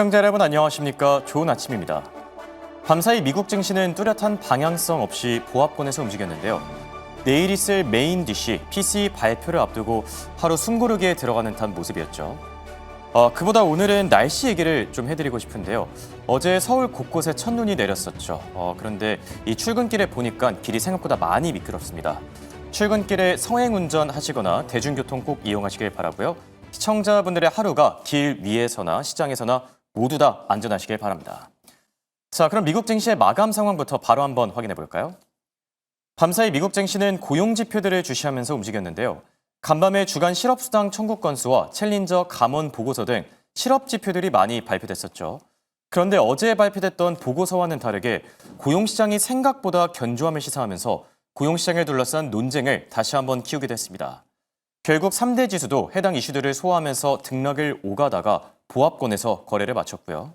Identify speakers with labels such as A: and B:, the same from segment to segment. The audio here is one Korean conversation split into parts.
A: 시청자 여러분 안녕하십니까? 좋은 아침입니다. 밤사이 미국 증시는 뚜렷한 방향성 없이 보합권에서 움직였는데요. 내일 있을 메인 DC, PCE 발표를 앞두고 하루 숨고르기에 들어가는 듯한 모습이었죠. 그보다 오늘은 날씨 얘기를 좀 해드리고 싶은데요. 어제 서울 곳곳에 첫눈이 내렸었죠. 그런데 이 출근길에 보니까 길이 생각보다 많이 미끄럽습니다. 출근길에 성행 운전하시거나 대중교통 꼭 이용하시길 바라고요. 시청자분들의 하루가 길 위에서나 시장에서나 모두 다 안전하시길 바랍니다. 자, 그럼 미국 증시의 마감 상황부터 바로 한번 확인해 볼까요? 밤사이 미국 증시는 고용 지표들을 주시하면서 움직였는데요. 간밤에 주간 실업수당 청구 건수와 챌린저 감원 보고서 등 실업 지표들이 많이 발표됐었죠. 그런데 어제 발표됐던 보고서와는 다르게 고용시장이 생각보다 견조함을 시사하면서 고용시장을 둘러싼 논쟁을 다시 한번 키우게 됐습니다. 결국 3대 지수도 해당 이슈들을 소화하면서 등락을 오가다가 보합권에서 거래를 마쳤고요.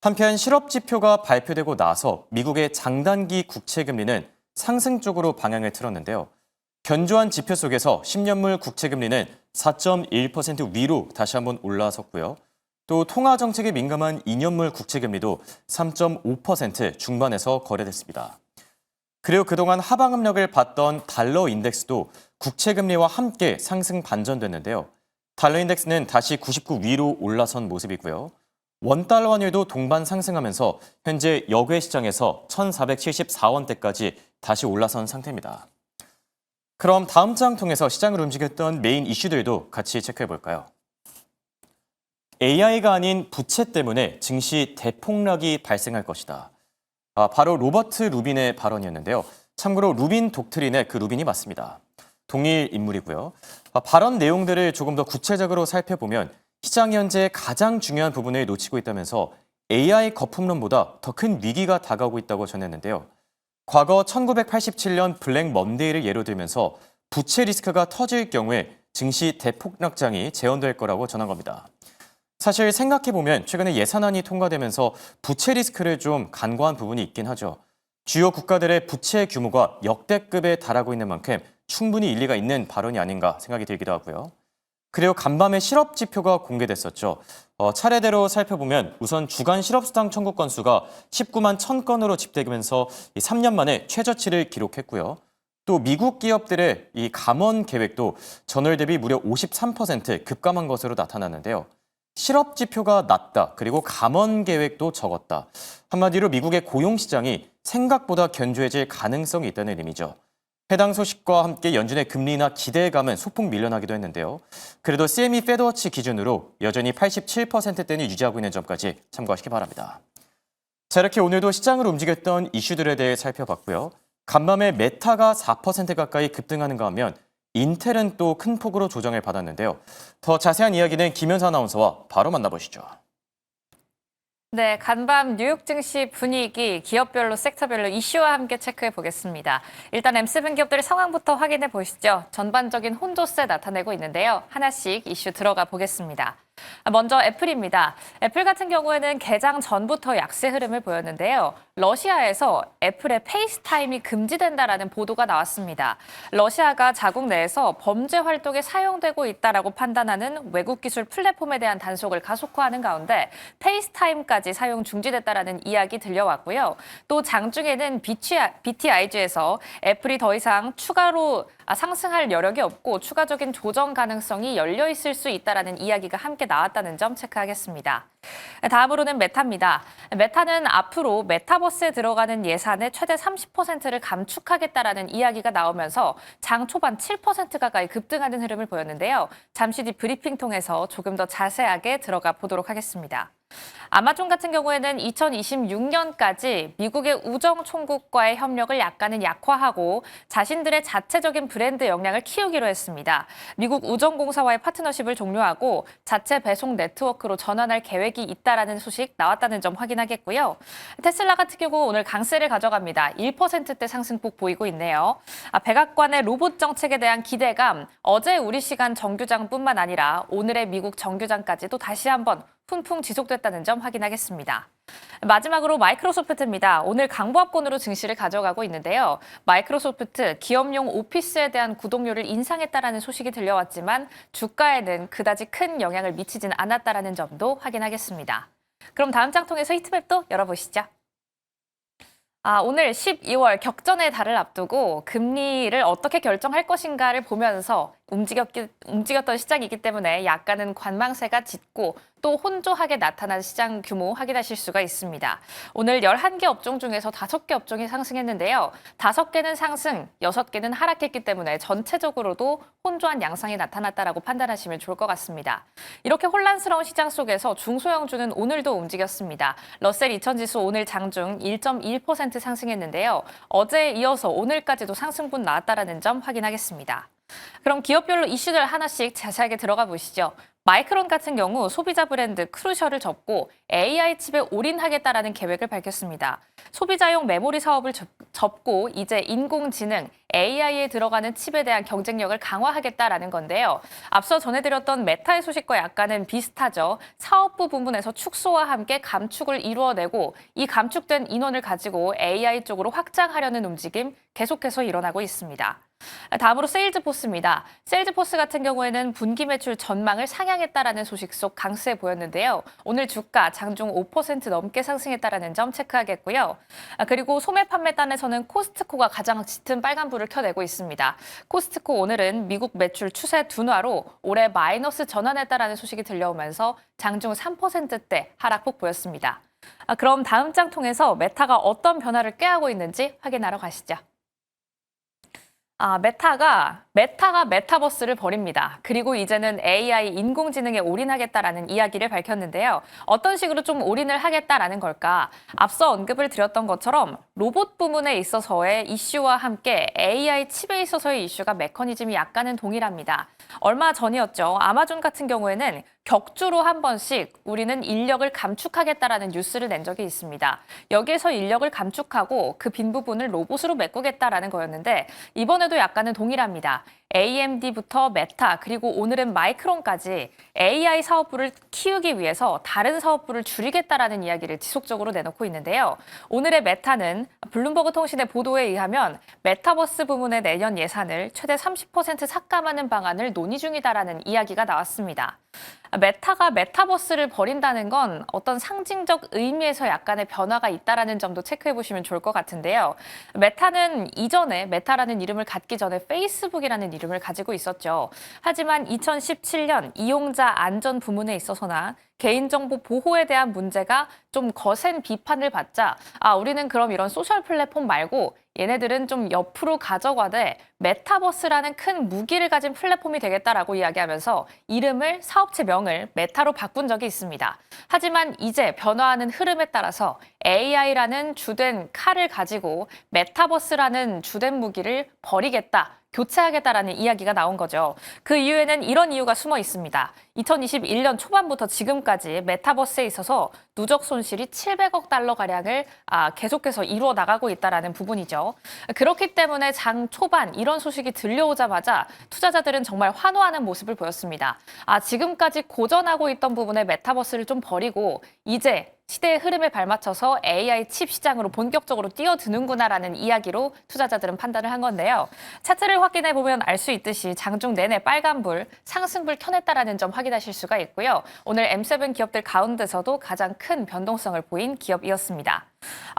A: 한편 실업 지표가 발표되고 나서 미국의 장단기 국채금리는 상승 쪽으로 방향을 틀었는데요. 견조한 지표 속에서 10년물 국채금리는 4.1% 위로 다시 한번 올라섰고요. 또 통화 정책에 민감한 2년물 국채금리도 3.5% 중반에서 거래됐습니다. 그리고 그동안 하방 압력을 받던 달러 인덱스도 국채금리와 함께 상승 반전됐는데요. 달러 인덱스는 다시 99 위로 올라선 모습이고요. 원달러 환율도 동반 상승하면서 현재 역외 시장에서 1,474원대까지 다시 올라선 상태입니다. 그럼 다음 장 통해서 시장을 움직였던 메인 이슈들도 같이 체크해 볼까요? AI가 아닌 부채 때문에 증시 대폭락이 발생할 것이다. 바로 로버트 루빈의 발언이었는데요. 참고로 루빈 독트린의 그 루빈이 맞습니다. 동일 인물이고요. 발언 내용들을 조금 더 구체적으로 살펴보면 시장이 현재 가장 중요한 부분을 놓치고 있다면서 AI 거품론보다 더 큰 위기가 다가오고 있다고 전했는데요. 과거 1987년 블랙 먼데이를 예로 들면서 부채 리스크가 터질 경우에 증시 대폭락장이 재현될 거라고 전한 겁니다. 사실 생각해보면 최근에 예산안이 통과되면서 부채 리스크를 좀 간과한 부분이 있긴 하죠. 주요 국가들의 부채 규모가 역대급에 달하고 있는 만큼 충분히 일리가 있는 발언이 아닌가 생각이 들기도 하고요. 그리고 간밤에 실업 지표가 공개됐었죠. 차례대로 살펴보면 우선 주간 실업수당 청구 건수가 19만 1,000건으로 집계되면서 3년 만에 최저치를 기록했고요. 또 미국 기업들의 이 감원 계획도 전월 대비 무려 53% 급감한 것으로 나타났는데요. 실업 지표가 낮다, 그리고 감원 계획도 적었다. 한마디로 미국의 고용 시장이 생각보다 견조해질 가능성이 있다는 의미죠. 해당 소식과 함께 연준의 금리나 기대감은 소폭 밀려나기도 했는데요. 그래도 CME 페드워치 기준으로 여전히 87%대는 유지하고 있는 점까지 참고하시기 바랍니다. 자, 이렇게 오늘도 시장을 움직였던 이슈들에 대해 살펴봤고요. 간밤에 메타가 4% 가까이 급등하는가 하면 인텔은 또 큰 폭으로 조정을 받았는데요. 더 자세한 이야기는 김현사 아나운서와 바로 만나보시죠.
B: 네, 간밤 뉴욕 증시 분위기 기업별로 섹터별로 이슈와 함께 체크해 보겠습니다. 일단 M7 기업들의 상황부터 확인해 보시죠. 전반적인 혼조세 나타내고 있는데요. 하나씩 이슈 들어가 보겠습니다. 먼저 애플입니다. 애플 같은 경우에는 개장 전부터 약세 흐름을 보였는데요. 러시아에서 애플의 페이스타임이 금지된다라는 보도가 나왔습니다. 러시아가 자국 내에서 범죄 활동에 사용되고 있다라고 판단하는 외국 기술 플랫폼에 대한 단속을 가속화하는 가운데 페이스타임까지 사용 중지됐다라는 이야기 들려왔고요. 또 장중에는 BTIG에서 애플이 더 이상 추가로 상승할 여력이 없고 추가적인 조정 가능성이 열려 있을 수 있다라는 이야기가 함께 나왔다는 점 체크하겠습니다. 다음으로는 메타입니다. 메타는 앞으로 메타버스에 들어가는 예산의 최대 30%를 감축하겠다라는 이야기가 나오면서 장 초반 7% 가까이 급등하는 흐름을 보였는데요. 잠시 뒤 브리핑 통해서 조금 더 자세하게 들어가 보도록 하겠습니다. 아마존 같은 경우에는 2026년까지 미국의 우정 총국과의 협력을 약간은 약화하고 자신들의 자체적인 브랜드 역량을 키우기로 했습니다. 미국 우정공사와의 파트너십을 종료하고 자체 배송 네트워크로 전환할 계획이 있다라는 소식 나왔다는 점 확인하겠고요. 테슬라 같은 경우 오늘 강세를 가져갑니다. 1%대 상승폭 보이고 있네요. 백악관의 로봇 정책에 대한 기대감, 어제 우리 시간 정규장뿐만 아니라 오늘의 미국 정규장까지도 다시 한번 훈풍 지속됐다는 점 확인하겠습니다. 마지막으로 마이크로소프트입니다. 오늘 강보합권으로 증시를 가져가고 있는데요. 마이크로소프트 기업용 오피스에 대한 구독료를 인상했다라는 소식이 들려왔지만 주가에는 그다지 큰 영향을 미치진 않았다라는 점도 확인하겠습니다. 그럼 다음 장 통해서 히트맵도 열어보시죠. 오늘 12월 격전의 달을 앞두고 금리를 어떻게 결정할 것인가를 보면서 움직였던 시장이기 때문에 약간은 관망세가 짙고 또 혼조하게 나타난 시장 규모 확인하실 수가 있습니다. 오늘 11개 업종 중에서 5개 업종이 상승했는데요. 5개는 상승, 6개는 하락했기 때문에 전체적으로도 혼조한 양상이 나타났다라고 판단하시면 좋을 것 같습니다. 이렇게 혼란스러운 시장 속에서 중소형주는 오늘도 움직였습니다. 러셀 2000 지수 오늘 장중 1.1% 상승했는데요. 어제에 이어서 오늘까지도 상승분 나왔다라는 점 확인하겠습니다. 그럼 기업별로 이슈들 하나씩 자세하게 들어가 보시죠. 마이크론 같은 경우 소비자 브랜드 크루셜을 접고 AI 칩에 올인하겠다라는 계획을 밝혔습니다. 소비자용 메모리 사업을 접고 이제 인공지능, AI에 들어가는 칩에 대한 경쟁력을 강화하겠다라는 건데요. 앞서 전해드렸던 메타의 소식과 약간은 비슷하죠. 사업부 부분에서 축소와 함께 감축을 이루어내고 이 감축된 인원을 가지고 AI 쪽으로 확장하려는 움직임 계속해서 일어나고 있습니다. 다음으로 세일즈포스입니다. 세일즈포스 같은 경우에는 분기 매출 전망을 상향했다라는 소식 속 강세 보였는데요. 오늘 주가 장중 5% 넘게 상승했다라는 점 체크하겠고요. 그리고 소매 판매단에서는 코스트코가 가장 짙은 빨간불을 켜내고 있습니다. 코스트코 오늘은 미국 매출 추세 둔화로 올해 마이너스 전환했다라는 소식이 들려오면서 장중 3%대 하락폭 보였습니다. 그럼 다음 장 통해서 메타가 어떤 변화를 꾀하고 있는지 확인하러 가시죠. 메타가 메타버스를 벌입니다. 그리고 이제는 AI 인공지능에 올인하겠다라는 이야기를 밝혔는데요. 어떤 식으로 좀 올인을 하겠다라는 걸까? 앞서 언급을 드렸던 것처럼 로봇 부문에 있어서의 이슈와 함께 AI 칩에 있어서의 이슈가 메커니즘이 약간은 동일합니다. 얼마 전이었죠. 아마존 같은 경우에는 격주로 한 번씩 우리는 인력을 감축하겠다라는 뉴스를 낸 적이 있습니다. 여기에서 인력을 감축하고 그 빈 부분을 로봇으로 메꾸겠다라는 거였는데 이번에도 약간은 동일합니다. AMD부터 메타 그리고 오늘은 마이크론까지 AI 사업부를 키우기 위해서 다른 사업부를 줄이겠다라는 이야기를 지속적으로 내놓고 있는데요. 오늘의 메타는 블룸버그 통신의 보도에 의하면 메타버스 부문의 내년 예산을 최대 30% 삭감하는 방안을 논의 중이다라는 이야기가 나왔습니다. 메타가 메타버스를 벌인다는 건 어떤 상징적 의미에서 약간의 변화가 있다라는 점도 체크해 보시면 좋을 것 같은데요. 메타는 이전에 메타라는 이름을 갖기 전에 페이스북이라는 이름을 가지고 있었죠. 하지만 2017년 이용자 안전 부문에 있어서나 개인정보 보호에 대한 문제가 좀 거센 비판을 받자 우리는 그럼 이런 소셜 플랫폼 말고 얘네들은 좀 옆으로 가져가되 메타버스라는 큰 무기를 가진 플랫폼이 되겠다라고 이야기하면서 이름을 사업체명을 메타로 바꾼 적이 있습니다. 하지만 이제 변화하는 흐름에 따라서 AI라는 주된 칼을 가지고 메타버스라는 주된 무기를 버리겠다. 교체하겠다라는 이야기가 나온 거죠. 그 이유에는 이런 이유가 숨어 있습니다. 2021년 초반부터 지금까지 메타버스에 있어서 누적 손실이 700억 달러 가량을 계속해서 이루어 나가고 있다라는 부분이죠. 그렇기 때문에 장 초반 이런 소식이 들려오자마자 투자자들은 정말 환호하는 모습을 보였습니다. 지금까지 고전하고 있던 부분의 메타버스를 좀 버리고 이제 시대의 흐름에 발맞춰서 AI 칩 시장으로 본격적으로 뛰어드는구나라는 이야기로 투자자들은 판단을 한 건데요. 차트를 확인해 보면 알 수 있듯이 장중 내내 빨간불, 상승불 켜냈다라는 점 확인하실 수가 있고요. 오늘 M7 기업들 가운데서도 가장 큰 변동성을 보인 기업이었습니다.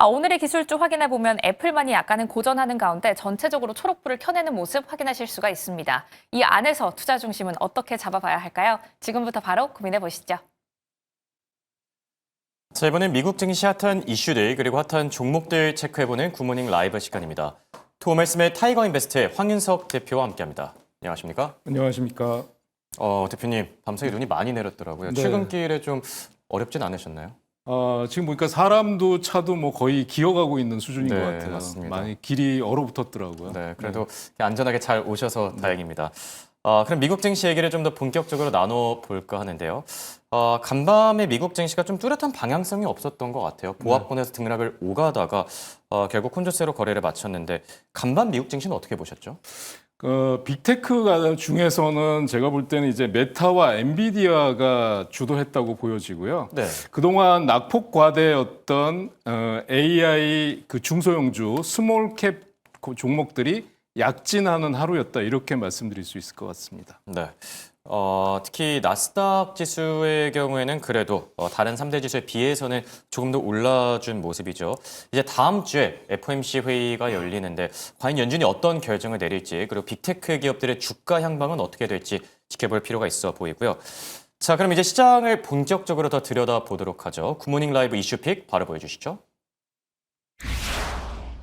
B: 오늘의 기술주 확인해 보면 애플만이 약간은 고전하는 가운데 전체적으로 초록불을 켜내는 모습 확인하실 수가 있습니다. 이 안에서 투자 중심은 어떻게 잡아봐야 할까요? 지금부터 바로 고민해 보시죠.
A: 자, 이번엔 미국 증시 핫한 이슈들 그리고 핫한 종목들 체크해보는 굿모닝 라이브 시간입니다. 투어말씀의 타이거 인베스트의 황윤석 대표와 함께합니다. 안녕하십니까?
C: 안녕하십니까?
A: 대표님, 밤사이 눈이 많이 내렸더라고요.
C: 네.
A: 출근길에 좀 어렵진 않으셨나요?
C: 지금 보니까 사람도 차도 뭐 거의 기어가고 있는 수준인
A: 네,
C: 것 같아요.
A: 맞습니다.
C: 많이 길이 얼어붙었더라고요.
A: 네, 그래도 안전하게 잘 오셔서 다행입니다. 그럼 미국 증시 얘기를 좀 더 본격적으로 나눠볼까 하는데요. 간밤에 미국 증시가 좀 뚜렷한 방향성이 없었던 것 같아요. 보합권에서 등락을 오가다가 결국 혼조세로 거래를 마쳤는데 간밤 미국 증시는 어떻게 보셨죠?
C: 빅테크 중에서는 제가 볼 때는 이제 메타와 엔비디아가 주도했다고 보여지고요.
A: 네.
C: 그동안 낙폭 과대였던 AI 그 중소형주 스몰캡 종목들이 약진하는 하루였다 이렇게 말씀드릴 수 있을 것 같습니다.
A: 네. 특히 나스닥 지수의 경우에는 그래도 다른 3대 지수에 비해서는 조금 더 올라준 모습이죠. 이제 다음 주에 FOMC 회의가 열리는데 과연 연준이 어떤 결정을 내릴지 그리고 빅테크 기업들의 주가 향방은 어떻게 될지 지켜볼 필요가 있어 보이고요. 자, 그럼 이제 시장을 본격적으로 더 들여다보도록 하죠. 굿모닝 라이브 이슈픽 바로 보여주시죠.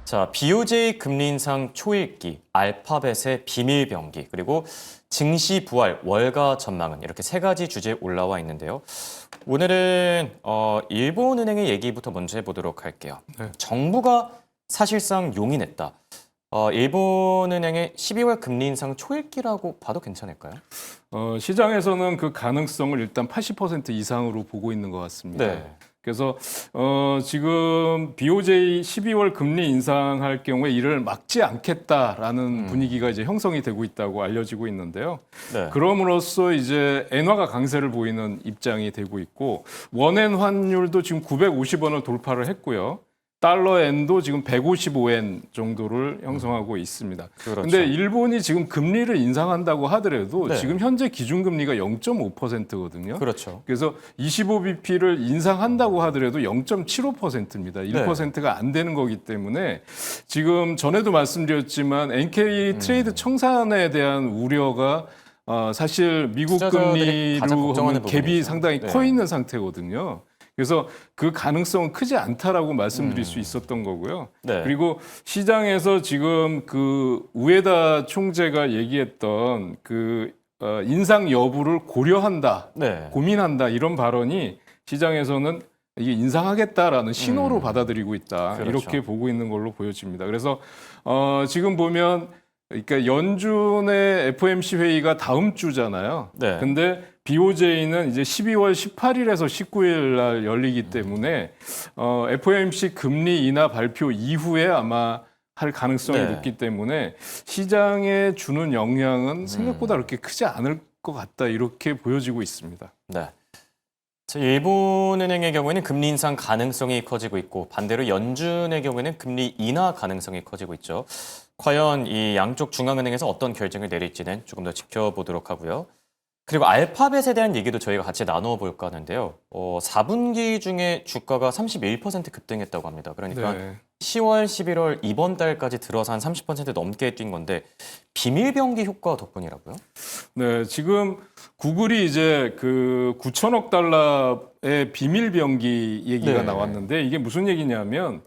A: 자, BOJ 금리 인상 초읽기, 알파벳의 비밀 병기, 그리고 증시 부활, 월가 전망은 이렇게 세 가지 주제에 올라와 있는데요. 오늘은 일본은행의 얘기부터 먼저 해보도록 할게요.
C: 네.
A: 정부가 사실상 용인했다. 일본은행의 12월 금리 인상 초읽기라고 봐도 괜찮을까요?
C: 시장에서는 그 가능성을 일단 80% 이상으로 보고 있는 것 같습니다.
A: 네.
C: 그래서 지금 BOJ 12월 금리 인상할 경우에 이를 막지 않겠다라는 분위기가 이제 형성이 되고 있다고 알려지고 있는데요.
A: 네.
C: 그럼으로써 이제 엔화가 강세를 보이는 입장이 되고 있고 원엔 환율도 지금 950원을 돌파를 했고요. 달러 엔도 지금 155엔 정도를 형성하고 있습니다.
A: 그렇죠.
C: 근데 일본이 지금 금리를 인상한다고 하더라도
A: 네.
C: 지금 현재 기준금리가 0.5%거든요.
A: 그렇죠.
C: 그래서 25bp를 인상한다고 하더라도 0.75%입니다. 1%가 안 되는 거기 때문에 지금 전에도 말씀드렸지만 NK 트레이드 청산에 대한 우려가 사실 미국
A: 투자자들이 가장
C: 금리로
A: 걱정하는
C: 하면 갭이
A: 부분이죠.
C: 상당히
A: 네.
C: 커 있는 상태거든요. 그래서 그 가능성은 크지 않다라고 말씀드릴 수 있었던 거고요.
A: 네.
C: 그리고 시장에서 지금 그 우에다 총재가 얘기했던 그 인상 여부를 고려한다,
A: 네.
C: 고민한다 이런 발언이 시장에서는 이게 인상하겠다라는 신호로 받아들이고 있다.
A: 그렇죠.
C: 이렇게 보고 있는 걸로 보여집니다. 그래서 지금 보면 그러니까 연준의 FOMC 회의가 다음 주잖아요.
A: 네.
C: 근데 BOJ는 이제 12월 18일에서 19일 날 열리기 때문에 FOMC 금리 인하 발표 이후에 아마 할 가능성이
A: 네.
C: 높기 때문에 시장에 주는 영향은 생각보다 그렇게 크지 않을 것 같다 이렇게 보여지고 있습니다.
A: 네. 자, 일본은행의 경우에는 금리 인상 가능성이 커지고 있고 반대로 연준의 경우에는 금리 인하 가능성이 커지고 있죠. 과연 이 양쪽 중앙은행에서 어떤 결정을 내릴지는 조금 더 지켜보도록 하고요. 그리고 알파벳에 대한 얘기도 저희가 같이 나누어 볼까 하는데요. 4분기 중에 주가가 31% 급등했다고 합니다. 그러니까
C: 네.
A: 10월, 11월 이번 달까지 들어서 한 30% 넘게 뛴 건데 비밀병기 효과 덕분이라고요?
C: 네, 지금 구글이 이제 그 9천억 달러의 비밀 병기 얘기가
A: 네.
C: 나왔는데 이게 무슨 얘기냐면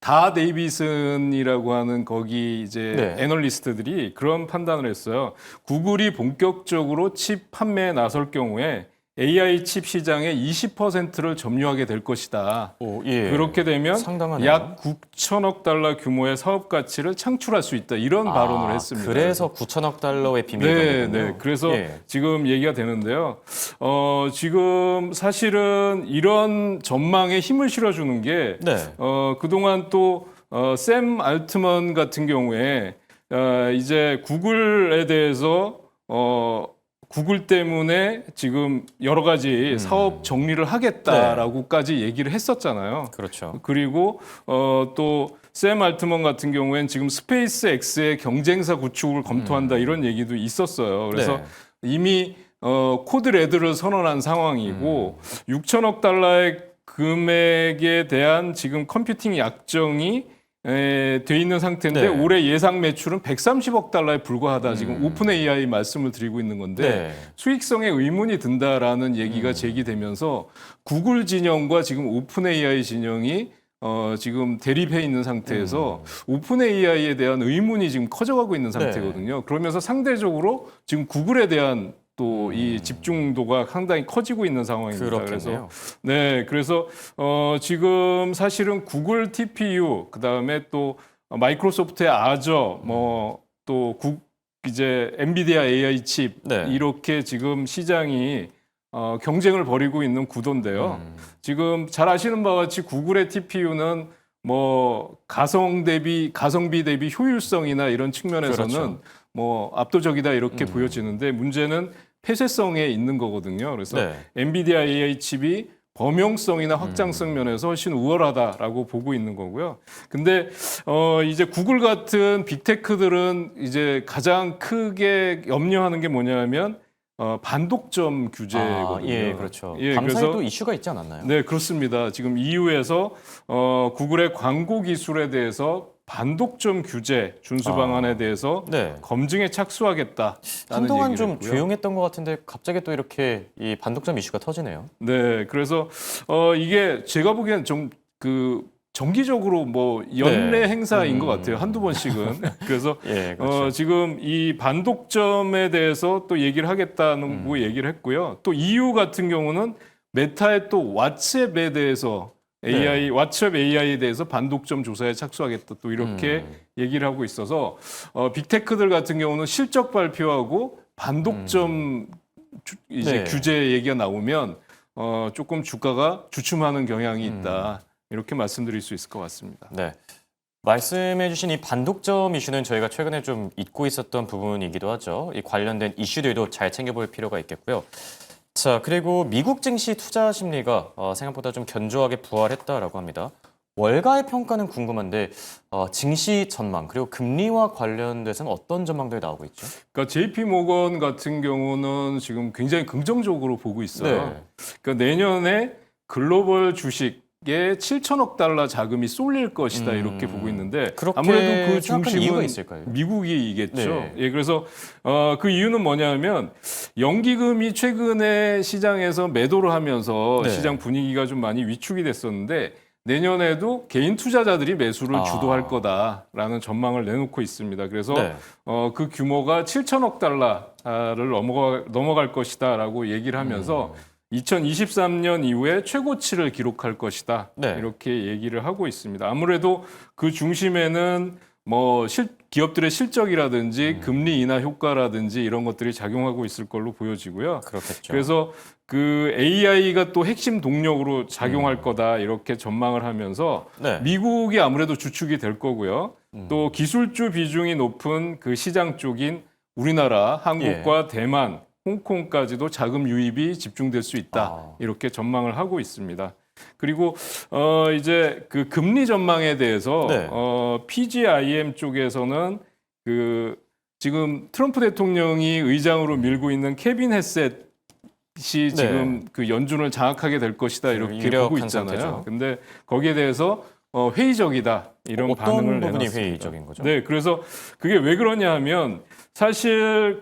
C: 다 데이비슨이라고 하는 거기 이제
A: 네.
C: 애널리스트들이 그런 판단을 했어요. 구글이 본격적으로 칩 판매에 나설 경우에 AI 칩 시장의 20%를 점유하게 될 것이다.
A: 오, 예.
C: 그렇게 되면
A: 상당하네요.
C: 약 9천억 달러 규모의 사업 가치를 창출할 수 있다. 이런 발언을 했습니다.
A: 그래서 9천억 달러의
C: 네,
A: 비밀병기군요.
C: 네. 그래서
A: 예. 지금
C: 지금 얘기가 되는데요. 지금 사실은 이런 전망에 힘을 실어주는 게
A: 네.
C: 그동안 또 샘 알트먼 같은 경우에 이제 구글에 대해서 구글 때문에 지금 여러 가지 사업 정리를 하겠다라고까지 얘기를 했었잖아요.
A: 그렇죠.
C: 그리고 또 샘 알트먼 같은 경우엔 지금 스페이스 X의 경쟁사 구축을 검토한다 이런 얘기도 있었어요. 그래서
A: 네.
C: 이미 코드 레드를 선언한 상황이고 6천억 달러의 금액에 대한 지금 컴퓨팅 약정이 돼 있는 상태인데
A: 네.
C: 올해 예상 매출은 130억 달러에 불과하다. 지금 오픈 AI 말씀을 드리고 있는 건데
A: 네.
C: 수익성에 의문이 든다라는 얘기가 제기되면서 구글 진영과 지금 오픈 AI 진영이 지금 대립해 있는 상태에서 오픈 AI에 대한 의문이 지금 커져가고 있는 상태거든요. 그러면서 상대적으로 지금 구글에 대한 또 이 집중도가 상당히 커지고 있는 상황입니다.
A: 그렇겠네요.
C: 그래서 지금 사실은 구글 TPU 그다음에 또 마이크로소프트의 아저 또 이제 엔비디아 AI 칩
A: 네.
C: 이렇게 지금 시장이 경쟁을 벌이고 있는 구도인데요. 지금 잘 아시는 바와 같이 구글의 TPU는 가성비 대비 효율성이나 이런 측면에서는
A: 그렇죠.
C: 압도적이다 이렇게 보여지는데 문제는 폐쇄성에 있는 거거든요. 그래서
A: 네.
C: 엔비디아 AI 칩이 범용성이나 확장성 면에서 훨씬 우월하다라고 보고 있는 거고요. 근데 이제 구글 같은 빅테크들은 이제 가장 크게 염려하는 게 뭐냐면 반독점 규제거든요.
A: 예, 그렇죠.
C: 예,
A: 밤사이
C: 그래서
A: 또 이슈가 있지 않았나요?
C: 네, 그렇습니다. 지금 EU에서 구글의 광고 기술에 대해서 반독점 규제 준수 방안에 대해서
A: 네.
C: 검증에 착수하겠다라는
A: 한동안
C: 얘기를
A: 좀
C: 했고요.
A: 조용했던 것 같은데 갑자기 또 이렇게 이 반독점 이슈가 터지네요.
C: 네, 그래서 이게 제가 보기엔 좀 정기적으로 뭐 연례
A: 네.
C: 행사인 것 같아요. 한두 번씩은. 그래서
A: 예, 그렇죠.
C: 지금 이 반독점에 대해서 또 얘기를 하겠다는 거 얘기를 했고요. 또 EU 같은 경우는 메타의 또 왓츠앱에 대해서
A: 네.
C: 왓츠앱 AI에 대해서 반독점 조사에 착수하겠다 또 이렇게 얘기를 하고 있어서 빅테크들 같은 경우는 실적 발표하고 반독점 이제
A: 네.
C: 규제 얘기가 나오면 조금 주가가 주춤하는 경향이 있다. 이렇게 말씀드릴 수 있을 것 같습니다.
A: 네. 말씀해주신 이 반독점 이슈는 저희가 최근에 좀 잊고 있었던 부분이기도 하죠. 이 관련된 이슈들도 잘 챙겨볼 필요가 있겠고요. 자, 그리고 미국 증시 투자 심리가 생각보다 좀 견조하게 부활했다라고 합니다. 월가의 평가는 궁금한데 증시 전망 그리고 금리와 관련돼서는 어떤 전망들이 나오고 있죠?
C: 그러니까 JP 모건 같은 경우는 지금 굉장히 긍정적으로 보고 있어요.
A: 네.
C: 그러니까 내년에 글로벌 주식에 7천억 달러 자금이 쏠릴 것이다 이렇게 보고 있는데
A: 그렇게
C: 아무래도 그
A: 생각하는 이유가
C: 중심은
A: 있을까요?
C: 미국이겠죠.
A: 네.
C: 예, 그래서 그 이유는 뭐냐면 연기금이 최근에 시장에서 매도를 하면서
A: 네.
C: 시장 분위기가 좀 많이 위축이 됐었는데 내년에도 개인 투자자들이 매수를 주도할 거다라는 전망을 내놓고 있습니다. 그래서
A: 네.
C: 그 규모가 7천억 달러를 넘어갈 것이다라고 얘기를 하면서 2023년 이후에 최고치를 기록할 것이다.
A: 네.
C: 이렇게 얘기를 하고 있습니다. 아무래도 그 중심에는 뭐 기업들의 실적이라든지 금리 인하 효과라든지 이런 것들이 작용하고 있을 걸로 보여지고요.
A: 그렇겠죠.
C: 그래서 그 AI가 또 핵심 동력으로 작용할 거다 이렇게 전망을 하면서
A: 네.
C: 미국이 아무래도 주축이 될 거고요. 또 기술주 비중이 높은 그 시장 쪽인 우리나라, 한국과 대만, 홍콩까지도 자금 유입이 집중될 수 있다. 이렇게 전망을 하고 있습니다. 그리고 이제 그 금리 전망에 대해서
A: 네.
C: PGIM 쪽에서는 그 지금 트럼프 대통령이 의장으로 밀고 있는 케빈 헤셋이 지금 그 연준을 장악하게 될 것이다 이렇게
A: 유력한
C: 보고 있잖아요.
A: 상태죠.
C: 근데 거기에 대해서 회의적이다 이런
A: 어떤
C: 반응을
A: 부분이
C: 내놨습니다.
A: 회의적인 거죠?
C: 네, 그래서 그게 왜 그러냐 하면 사실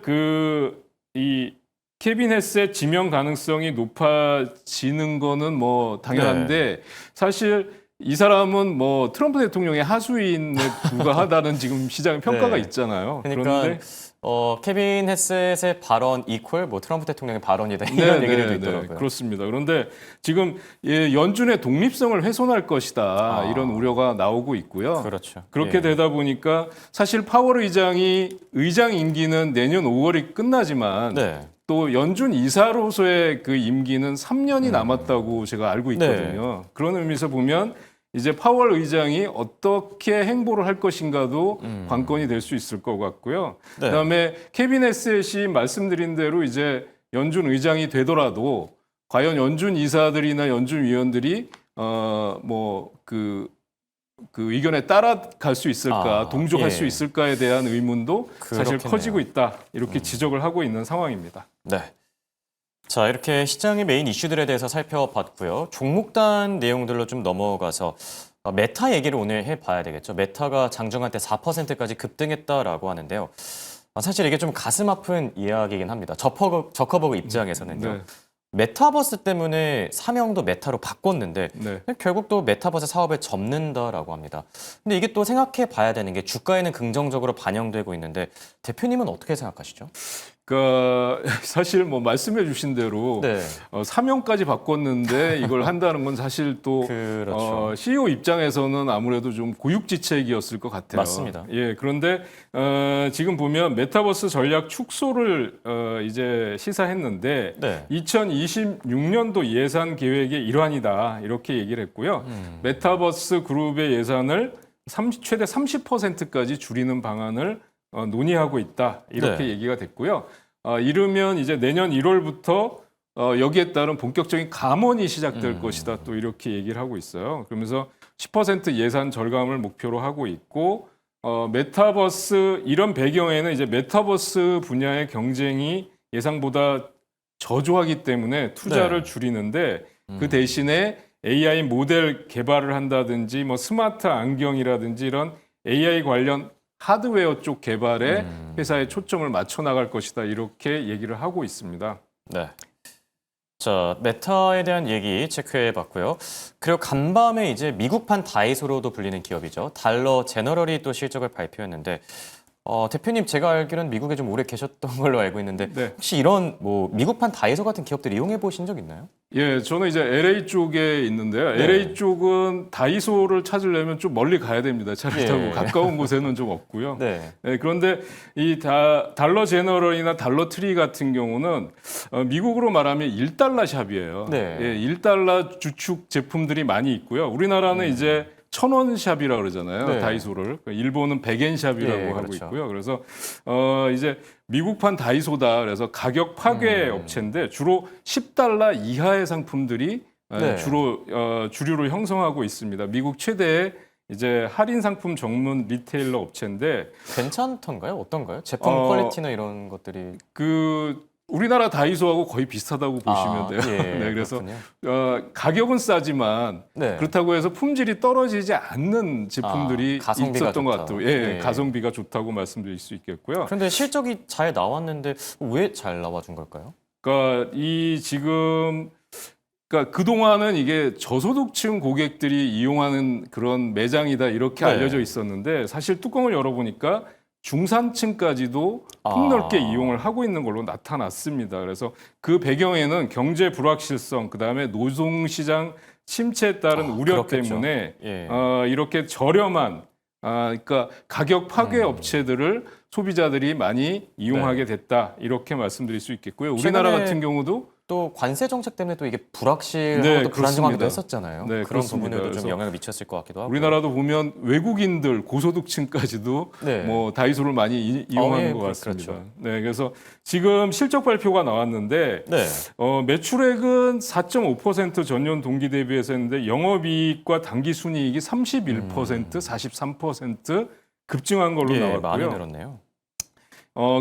C: 이 케빈 헤셋 지명 가능성이 높아지는 거는 뭐 당연한데 사실 이 사람은 뭐 트럼프 대통령의 하수인에 불과하다는 지금 시장의 평가가
A: 네.
C: 있잖아요.
A: 그러니까
C: 그런데
A: 케빈 헤셋의 발언 이퀄 뭐 트럼프 대통령의 발언이다 이런 얘기들도 있더라고요.
C: 그렇습니다. 그런데 지금 연준의 독립성을 훼손할 것이다 이런 우려가 나오고 있고요.
A: 그렇죠.
C: 그렇게 되다 보니까 사실 파월 의장이 의장 임기는 내년 5월이 끝나지만
A: 네.
C: 또 연준 이사로서의 그 임기는 3년이 남았다고 제가 알고 있거든요. 그런 의미에서 보면 이제 파월 의장이 어떻게 행보를 할 것인가도 관건이 될 수 있을 것 같고요.
A: 네.
C: 그다음에 케빈 헤셋이 말씀드린 대로 이제 연준 의장이 되더라도 과연 연준 이사들이나 연준 위원들이 그 의견에 따라갈 수 있을까, 동조할 수 있을까에 대한 의문도 사실
A: 그렇겠네요.
C: 커지고 있다. 이렇게 지적을 하고 있는 상황입니다.
A: 네. 자, 이렇게 시장의 메인 이슈들에 대해서 살펴봤고요. 종목단 내용들로 좀 넘어가서 메타 얘기를 오늘 해봐야 되겠죠. 메타가 장중한 때 4%까지 급등했다라고 하는데요. 사실 이게 좀 가슴 아픈 이야기이긴 합니다. 저커버그 입장에서는요.
C: 네.
A: 메타버스 때문에 사명도 메타로 바꿨는데
C: 네.
A: 결국 또 메타버스 사업을 접는다라고 합니다. 근데 이게 또 생각해 봐야 되는 게 주가에는 긍정적으로 반영되고 있는데 대표님은 어떻게 생각하시죠?
C: 그러니까 사실 뭐 말씀해 주신 대로
A: 네.
C: 사명까지 바꿨는데 이걸 한다는 건 사실 또
A: 그렇죠.
C: CEO 입장에서는 아무래도 좀 고육지책이었을 것 같아요.
A: 맞습니다.
C: 예, 그런데 지금 보면 메타버스 전략 축소를 이제 시사했는데
A: 네.
C: 2026년도 예산 계획의 일환이다 이렇게 얘기를 했고요. 메타버스 그룹의 예산을 최대 30%까지 줄이는 방안을 논의하고 있다 이렇게
A: 네.
C: 얘기가 됐고요. 이르면 이제 내년 1월부터 여기에 따른 본격적인 감원이 시작될 것이다 또 이렇게 얘기를 하고 있어요. 그러면서 10% 예산 절감을 목표로 하고 있고 메타버스 이런 배경에는 이제 메타버스 분야의 경쟁이 예상보다 저조하기 때문에 투자를
A: 네.
C: 줄이는데 그 대신에 AI 모델 개발을 한다든지 뭐 스마트 안경이라든지 이런 AI 관련 하드웨어 쪽 개발에 회사에 초점을 맞춰 나갈 것이다. 이렇게 얘기를 하고 있습니다.
A: 네. 자, 메타에 대한 얘기 체크해 봤고요. 그리고 간밤에 이제 미국판 다이소로도 불리는 기업이죠. 달러 제너럴이 또 실적을 발표했는데 대표님 제가 알기로는 미국에 좀 오래 계셨던 걸로 알고 있는데
C: 네.
A: 혹시 이런 뭐 미국판 다이소 같은 기업들 이용해 보신 적 있나요?
C: 예, 저는 이제 LA 쪽에 있는데요.
A: 네.
C: LA 쪽은 다이소를 찾으려면 좀 멀리 가야 됩니다. 차를
A: 예.
C: 타고 가까운 곳에는 좀 없고요.
A: 네.
C: 네, 그런데 이 달러 제너럴이나 달러 트리 같은 경우는 미국으로 말하면 1달러 샵이에요.
A: 네.
C: 예, 1달러 주축 제품들이 많이 있고요. 우리나라는 이제 1,000원 샵이라고 그러잖아요.
A: 네.
C: 다이소를. 일본은 100엔 샵이라고
A: 예,
C: 하고
A: 그렇죠.
C: 있고요. 그래서 이제 미국판 다이소다. 그래서 가격 파괴 업체인데 주로 10달러 이하의 상품들이
A: 네.
C: 주로 주류로 형성하고 있습니다. 미국 최대의 이제 할인 상품 전문 리테일러 업체인데
A: 괜찮던가요? 어떤가요? 제품 퀄리티나 이런 것들이
C: 우리나라 다이소하고 거의 비슷하다고 보시면 돼요.
A: 예,
C: 네, 그래서
A: 그렇군요.
C: 가격은 싸지만
A: 네.
C: 그렇다고 해서 품질이 떨어지지 않는 제품들이
A: 가성비가
C: 있었던 것
A: 좋다.
C: 같아요. 예,
A: 예.
C: 가성비가 좋다고 말씀드릴 수 있겠고요.
A: 그런데 실적이 잘 나왔는데 왜 잘 나와준 걸까요?
C: 그러니까 그러니까 그동안은 이게 저소득층 고객들이 이용하는 그런 매장이다 이렇게
A: 네.
C: 알려져 있었는데 사실 뚜껑을 열어보니까 중산층까지도 폭넓게 이용을 하고 있는 걸로 나타났습니다. 그래서 그 배경에는 경제 불확실성, 그다음에 노동시장 침체에 따른 우려
A: 그렇겠죠.
C: 때문에
A: 예.
C: 이렇게 저렴한 그러니까 가격 파괴 업체들을 소비자들이 많이 이용하게 됐다 이렇게 말씀드릴 수 있겠고요. 우리나라
A: 최근에
C: 같은 경우도
A: 또 관세 정책 때문에 또 이게 불확실하고
C: 네,
A: 또 불안정하기도
C: 그렇습니다.
A: 했었잖아요.
C: 네,
A: 그런
C: 그렇습니다.
A: 부분에도 좀
C: 그래서
A: 영향을 미쳤을 것 같기도 하고.
C: 우리나라도 보면 외국인들 고소득층까지도
A: 네.
C: 뭐 다이소를 많이 이용하는
A: 예,
C: 것 같습니다.
A: 그렇죠.
C: 네, 그래서 지금 실적 발표가 나왔는데
A: 네.
C: 매출액은 4.5% 전년 동기 대비해서 했는데 영업이익과 당기순이익이 31%, 43% 급증한 걸로
A: 예,
C: 나왔고요.
A: 많이 늘었네요.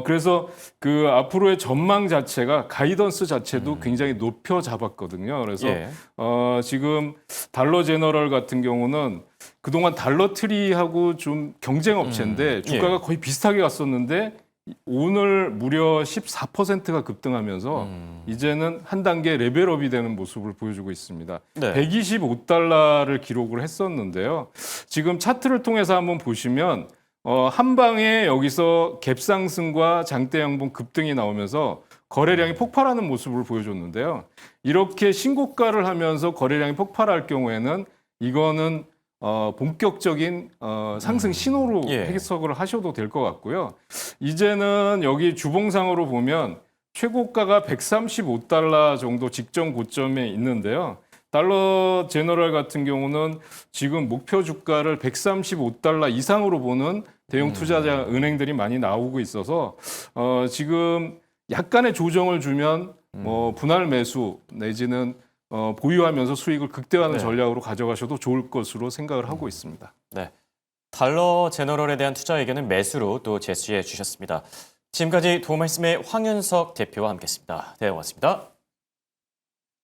C: 그래서 그 앞으로의 전망 자체가 가이던스 자체도 굉장히 높여 잡았거든요. 그래서
A: 예.
C: 지금 달러 제너럴 같은 경우는 그동안 달러 트리하고 좀 경쟁 업체인데 주가가 거의 비슷하게 갔었는데 오늘 무려 14%가 급등하면서 이제는 한 단계 레벨업이 되는 모습을 보여주고 있습니다.
A: 네.
C: 125달러를 기록을 했었는데요. 지금 차트를 통해서 한번 보시면 한 방에 여기서 갭상승과 장대 양봉 급등이 나오면서 거래량이 폭발하는 모습을 보여줬는데요. 이렇게 신고가를 하면서 거래량이 폭발할 경우에는 이거는 본격적인 상승 신호로
A: 예.
C: 해석을 하셔도 될 것 같고요. 이제는 여기 주봉상으로 보면 최고가가 135달러 정도 직전 고점에 있는데요. 달러 제너럴 같은 경우는 지금 목표 주가를 135달러 이상으로 보는 대형 투자자 은행들이 많이 나오고 있어서 지금 약간의 조정을 주면 뭐 분할 매수 내지는 보유하면서 수익을 극대화하는
A: 네.
C: 전략으로 가져가셔도 좋을 것으로 생각을 하고 있습니다.
A: 네. 달러 제너럴에 대한 투자 의견은 매수로 또 제시해 주셨습니다. 지금까지 도움 말씀의 황윤석 대표와 함께했습니다. 네, 고맙습니다.